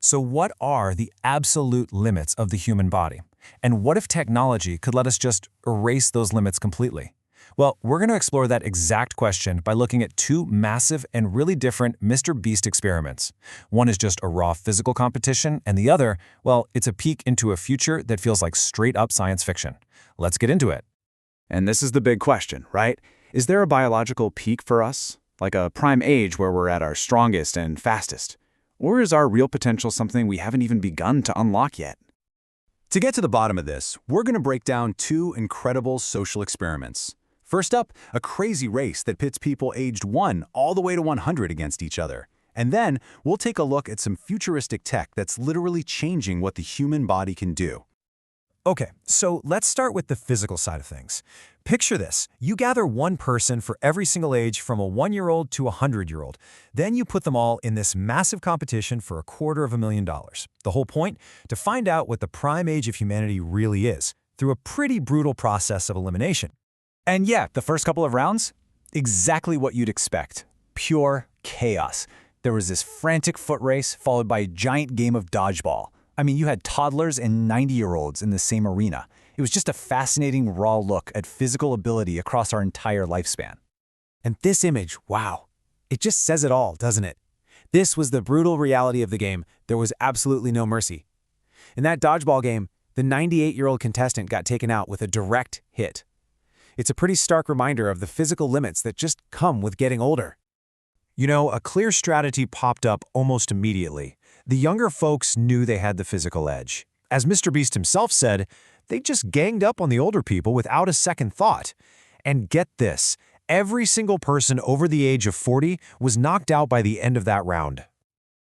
So what are the absolute limits of the human body? And what if technology could let us just erase those limits completely? Well, we're going to explore that exact question by looking at two massive and really different Mr. Beast experiments. One is just a raw physical competition, and the other, well, it's a peek into a future that feels like straight-up science fiction. Let's get into it. And this is the big question, right? Is there a biological peak for us? Like a prime age where we're at our strongest and fastest? Or is our real potential something we haven't even begun to unlock yet? To get to the bottom of this, we're going to break down two incredible social experiments. First up, a crazy race that pits people aged 1 all the way to 100 against each other. And then we'll take a look at some futuristic tech that's literally changing what the human body can do. Okay, so let's start with the physical side of things. Picture this. You gather one person for every single age from a 1-year-old to a 100-year-old. Then you put them all in this massive competition for $250,000. The whole point? To find out what the prime age of humanity really is, through a pretty brutal process of elimination. And yeah, the first couple of rounds, exactly what you'd expect. Pure chaos. There was this frantic foot race followed by a giant game of dodgeball. I mean, you had toddlers and 90-year-olds in the same arena. It was just a fascinating raw look at physical ability across our entire lifespan. And this image, wow, it just says it all, doesn't it? This was the brutal reality of the game. There was absolutely no mercy. In that dodgeball game, the 98-year-old contestant got taken out with a direct hit. It's a pretty stark reminder of the physical limits that just come with getting older. You know, a clear strategy popped up almost immediately. The younger folks knew they had the physical edge. As Mr. Beast himself said, they just ganged up on the older people without a second thought. And get this, every single person over the age of 40 was knocked out by the end of that round.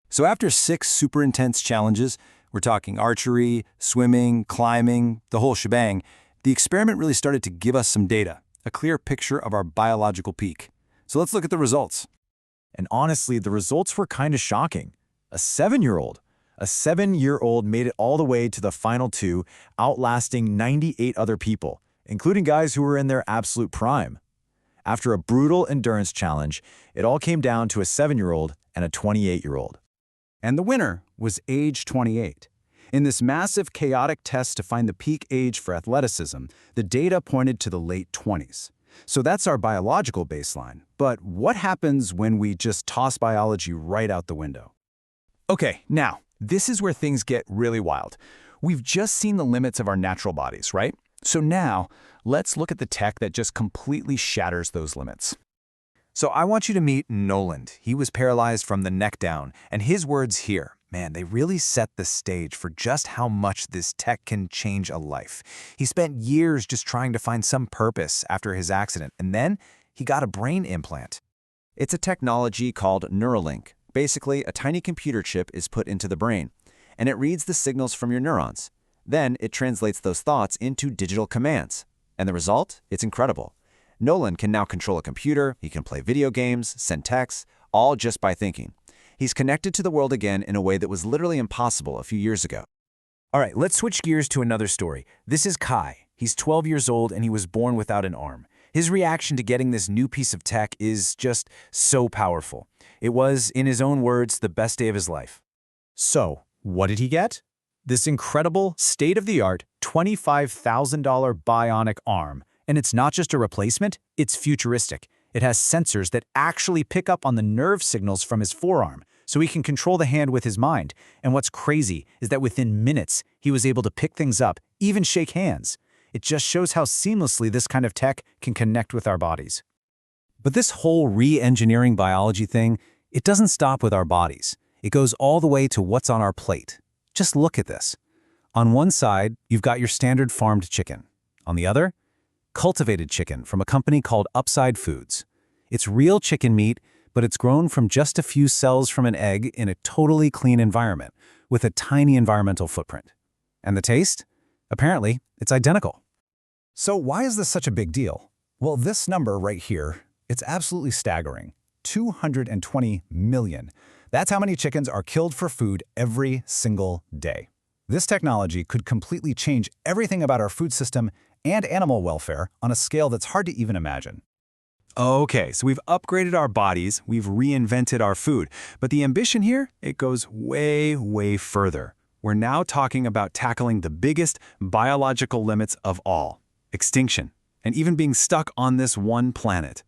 So after 6 super intense challenges, we're talking archery, swimming, climbing, the whole shebang, the experiment really started to give us some data, a clear picture of our biological peak. So let's look at the results. And honestly, the results were kind of shocking. A 7-year-old made it all the way to the final 2, outlasting 98 other people, including guys who were in their absolute prime. After a brutal endurance challenge, it all came down to a 7-year-old and a 28-year-old. And the winner was age 28. In this massive chaotic test to find the peak age for athleticism, the data pointed to the late 20s. So that's our biological baseline. But what happens when we just toss biology right out the window? Okay, now, this is where things get really wild. We've just seen the limits of our natural bodies, right? So now, let's look at the tech that just completely shatters those limits. So I want you to meet Nolan. He was paralyzed from the neck down, and his words here, man, they really set the stage for just how much this tech can change a life. He spent years just trying to find some purpose after his accident, and then he got a brain implant. It's a technology called Neuralink. Basically, a tiny computer chip is put into the brain, and it reads the signals from your neurons. Then it translates those thoughts into digital commands. And the result? It's incredible. Nolan can now control a computer, he can play video games, send texts, all just by thinking. He's connected to the world again in a way that was literally impossible a few years ago. All right, let's switch gears to another story. This is Kai. He's 12 years old and he was born without an arm. His reaction to getting this new piece of tech is just so powerful. It was, in his own words, the best day of his life. So, what did he get? This incredible, state-of-the-art, $25,000 bionic arm. And it's not just a replacement, it's futuristic. It has sensors that actually pick up on the nerve signals from his forearm, so he can control the hand with his mind. And what's crazy is that within minutes, he was able to pick things up, even shake hands. It just shows how seamlessly this kind of tech can connect with our bodies. But this whole re-engineering biology thing, it doesn't stop with our bodies. It goes all the way to what's on our plate. Just look at this. On one side, you've got your standard farmed chicken. On the other, cultivated chicken from a company called Upside Foods. It's real chicken meat, but it's grown from just a few cells from an egg in a totally clean environment with a tiny environmental footprint. And the taste? Apparently, it's identical. So why is this such a big deal? Well, this number right here, it's absolutely staggering. 220 million. That's how many chickens are killed for food every single day. This technology could completely change everything about our food system and animal welfare on a scale that's hard to even imagine. Okay, so we've upgraded our bodies, we've reinvented our food, but the ambition here, it goes way, way further. We're now talking about tackling the biggest biological limits of all, extinction, and even being stuck on this one planet.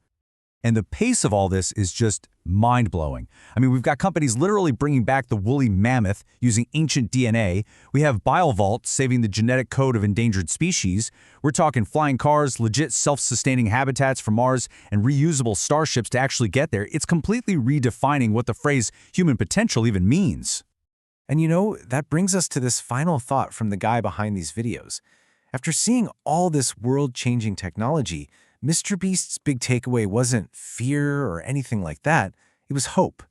And the pace of all this is just mind-blowing. I mean, we've got companies literally bringing back the woolly mammoth using ancient DNA. We have BioVault saving the genetic code of endangered species. We're talking flying cars, legit self-sustaining habitats for Mars, and reusable starships to actually get there. It's completely redefining what the phrase human potential even means. And you know, that brings us to this final thought from the guy behind these videos. After seeing all this world-changing technology, Mr. Beast's big takeaway wasn't fear or anything like that, it was hope.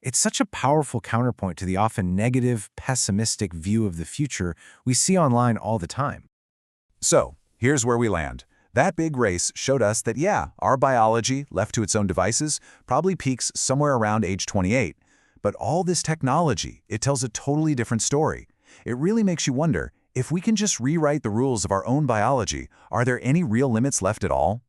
It's such a powerful counterpoint to the often negative, pessimistic view of the future we see online all the time. So, here's where we land. That big race showed us that, yeah, our biology, left to its own devices, probably peaks somewhere around age 28. But all this technology, it tells a totally different story. It really makes you wonder, if we can just rewrite the rules of our own biology, are there any real limits left at all?